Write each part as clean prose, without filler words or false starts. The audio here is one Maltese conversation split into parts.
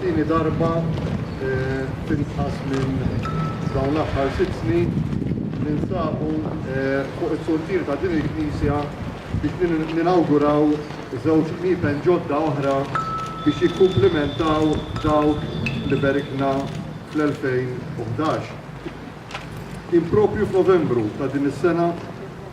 it-tieni darba tinqas minn dawn l-aħħar 6 snin ninsabu fuq it-suntir ta' din il-Knisja biex ninawguraw żewġ kniepen ġodda oħra biex jikkumplimentaw dawk li berikna fl-2011. Kien propju f'Novembru ta' din is-sena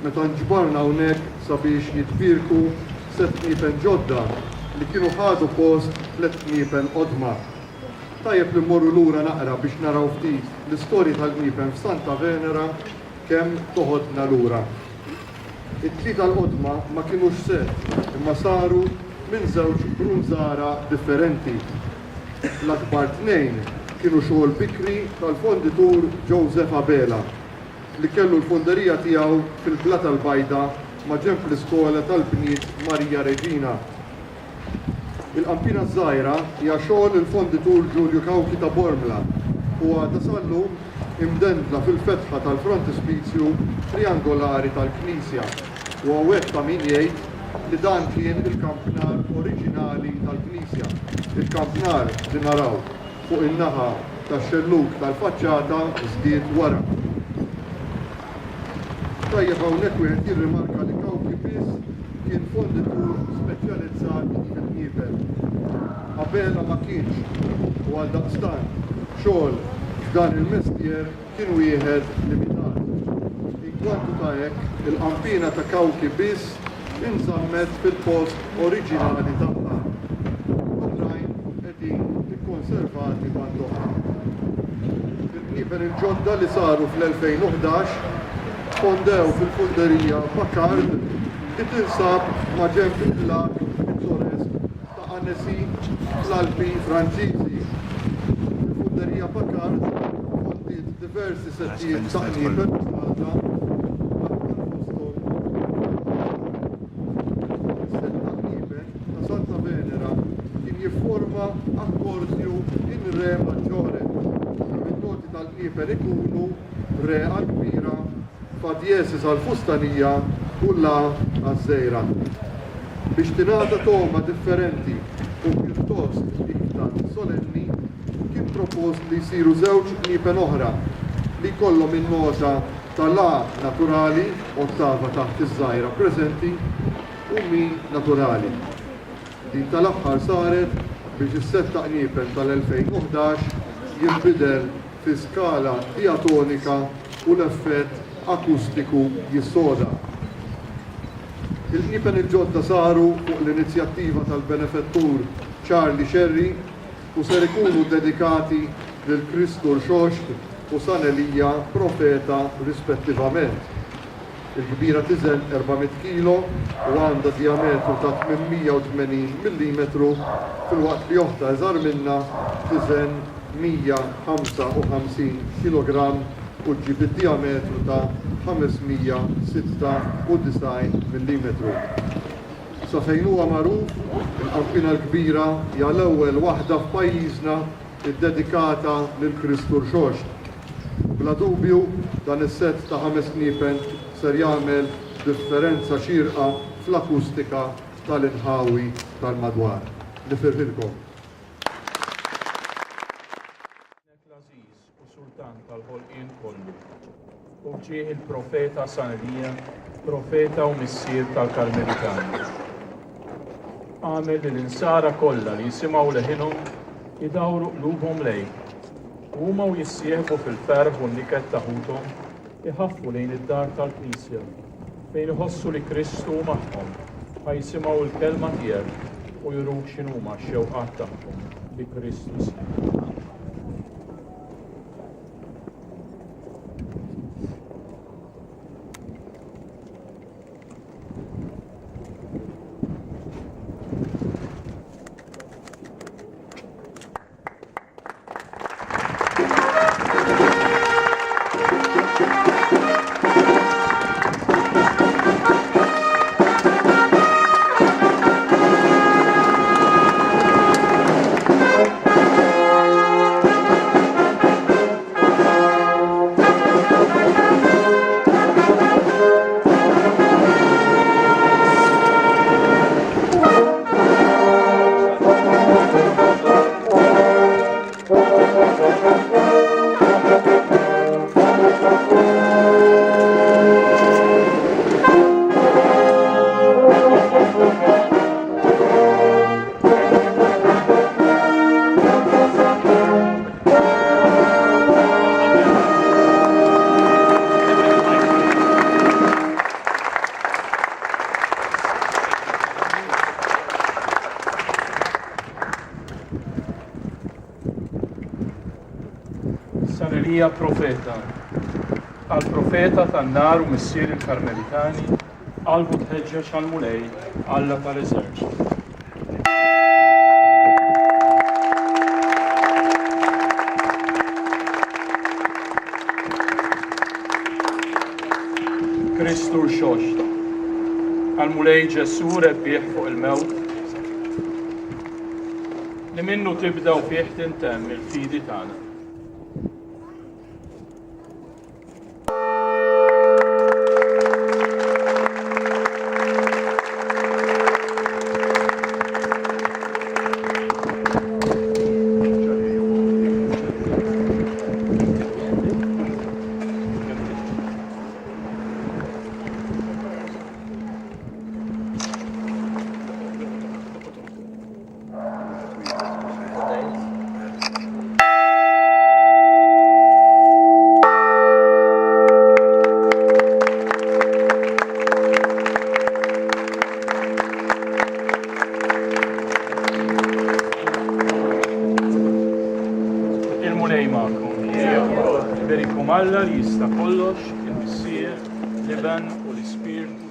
meta nġbarna hawnhekk sabiex jitbierku 7 kniepen ġodda li kienu ħadu post 3 kniepen qodma. Tajjeb li mmorru lura naqra biex naraw ftit l-istorji tal-kniepen f'Santa Venera kemm toħodna lura. It-tlieta l-qodma ma kienux set imma saru minn żewġ brunżara differenti. L-akbar 2 kienu xogħol bikri tal-fonditur Joseph Abela li kellu l-fonderija tiegħu fil-Bla tal-Bajda ma' ġenb l-iskola tal-Bniet Marija Reġina. Il-qampina żgħira hija xogħol il-fonditur Giulio Cauchi ta' Bormla u għadha sal-lum imdendla fil-fetħa tal-frontispizju triangolari tal-Knisja u għawek ta' min jgħid li dan kien il-kampnar oriġinali tal-Knisja. Il-kampnar li naraw fuq in-naħa tax-xelluk tal-faċċata żdied wara. Tajjeb hawnhekk wieħed jirrimarka li Cauchi biss kien fonditur speċjalizzat fil-kniepen. Abela ma kienx u għaldaqstant xogħol f'dan il-mestier kien wieħed limitat. Inkwantu ta' hekk, il-qampina ta' Cauchi biss inżammet fil-post oriġinali tagħha. Oħrajn qegħdin ikkonservati b'għand oħra. Il-kniepen il-ġodda li saru fl-2011 fondew fil-funderija Packard li tinsab ma' ġenb il-lag pittoresk ta' Annecy fl-Alpi Franċiżi. Il-funderija Packard fondiet diversi settijiet ta' kniepen fl-Malta Santa Venera kien jifforma akkordju in re maġġore. Il-noti tal-kniepen ikunu re għal-kbira, fa' diesis għal-fustanija u la għaż-żejra. Biex tingħata toma differenti u pjuttost iktar solenni, kien propost li jsiru żewġ kniepen oħra li jkollhom in-nota tal-A naturali, ottava taħt iż-żgħira preżenti, u mi naturali. Din tal-aħħar saret biex is-setta kniepen tal-2011 jinbidel fi skala diatonika u l-effett akustiku jissoda. Il-kniepen il-ġodda saru fuq l-inizjattiva tal-benefettur Charlie Sherry u ser ikunu dedikati lil Kristur Xoxt u San Elija Profeta rispettivament. Il-kbira tiżen 400 kg u għandha diametru ta' 880 mm fil-waqt li oħra eżar minna tiżen 155 kg u ġib id-diametru ta' 596 mm. Sa fejn huwa magħruf, il-qampina l-kbira hija l-ewwel waħda f'pajjiżna iddedikata lil Kristur Xoxt. Bla dubju dan is-sett ta' 5 kniepen ser jagħmel differenza xierqa fl-akustika tal-inħawi tal-madwar. Nifirħilkom. Sultan tal-ħolqien kollu. U ġie il-profeta San Elija, profeta u missier tal-Karmelitani. Għamel li l-insara kollha li jisimgħu leħinhom jidawru qlubhom lejn. Huma u jissieħbu fil-ferħ u n-niket taħuthom iħaffu lejn id-dar tal-Knisja fejn iħossu li Kristu magħhom ħajsimgħu l-kelma tiegħek u juruk x'inhuma x-xewqat tagħhom bi Kristus. Elija profeta, għal profeta tan-nar u missier il-Karmelitani, qalbu tħeġġeġ għal-mulej, Alla tal-eżerċitu. Kristu xoċta, għal-mulej Ġesu rebbieħ fuq il-mewt, li minnu tibda u fih tintemm il-fidi tagħna. Berikum Alla li jista' kollox, il-Missier, l-Iben u l-Ispirtu